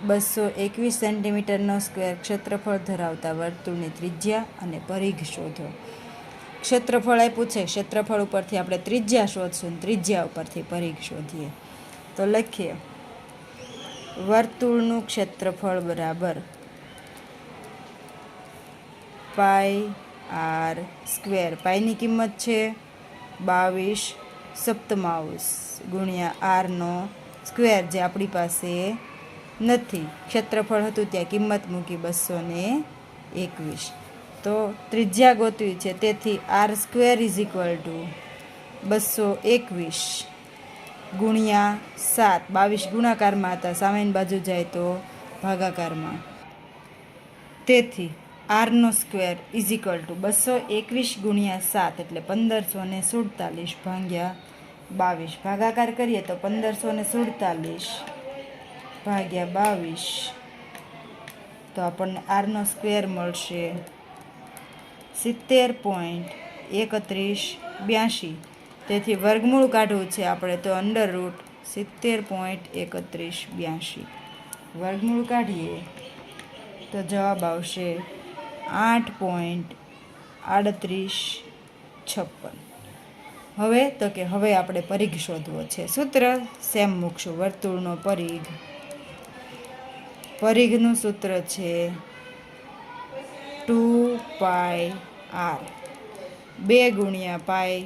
221 સેન્ટીમીટરનો square ક્ષેત્રફળ ધરાવતા વર્તુળની ત્રિજ્યા અને પરિઘ શોધો. ક્ષેત્રફળ આપ્યું છે, ક્ષેત્રફળ ઉપરથી આપણે ત્રિજ્યા શોધશું, ત્રિજ્યા ઉપરથી પરિઘ શોધીએ. તો લખીએ વર્તુળનું ક્ષેત્રફળ બરાબર પાઈ આર સ્ક્વેર. પાઈની કિંમત છે 22 સપ્તમાઉસ ગુણ્યા આરનો સ્ક્વેર, જે આપણી પાસે નથી. ક્ષેત્રફળ હતું ત્યાં કિંમત મૂકી 221. તો ત્રિજ્યા ગોતવી છે, તેથી R square is equal to 221 ગુણ્યા 7. 22 ગુણાકારમાં હતા, સામેની બાજુ જાય તો ભાગાકારમાં. તેથી આરનો સ્ક્વેર ઇઝ ઇક્વલ ટુ 221 ગુણ્યા 7 એટલે 1547 ભાગ્યા 22. ભાગાકાર કરીએ તો 1547 ભાગ્યા 22, તો આપણને આરનો સ્ક્વેર મળશે 70.3182. તેથી વર્ગમૂળ કાઢવું છે આપણે, તો અંડર રૂટ 70.3182 વર્ગમૂળ કાઢીએ તો જવાબ આવશે 8.3856. હવે તો કે હવે આપણે પરિઘ શોધવો છે. સૂત્ર સેમ મૂકશું. વર્તુળનો પરિઘ, પરિઘનું સૂત્ર છે 2 પાઈ આર. 2 ગુણ્યા પાઈ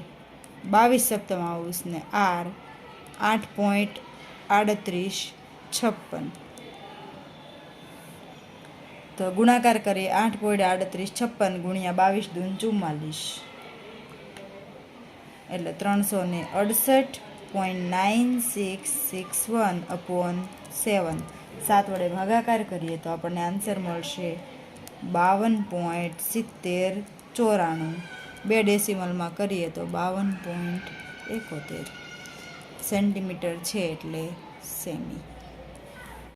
22 સપ્તમાઉસ ને આર 8.3856. તો ગુણાકાર કરીએ 8.3856 ગુણ્યા 22 દૂન 44 એટલે 368.9661/7. 7 વડે ભાગાકાર કરીએ તો આપણને આન્સર મળશે 52.7094. 2 ડેસિમલમાં કરીએ તો 52.71 સેન્ટીમીટર છે, એટલે સેમી.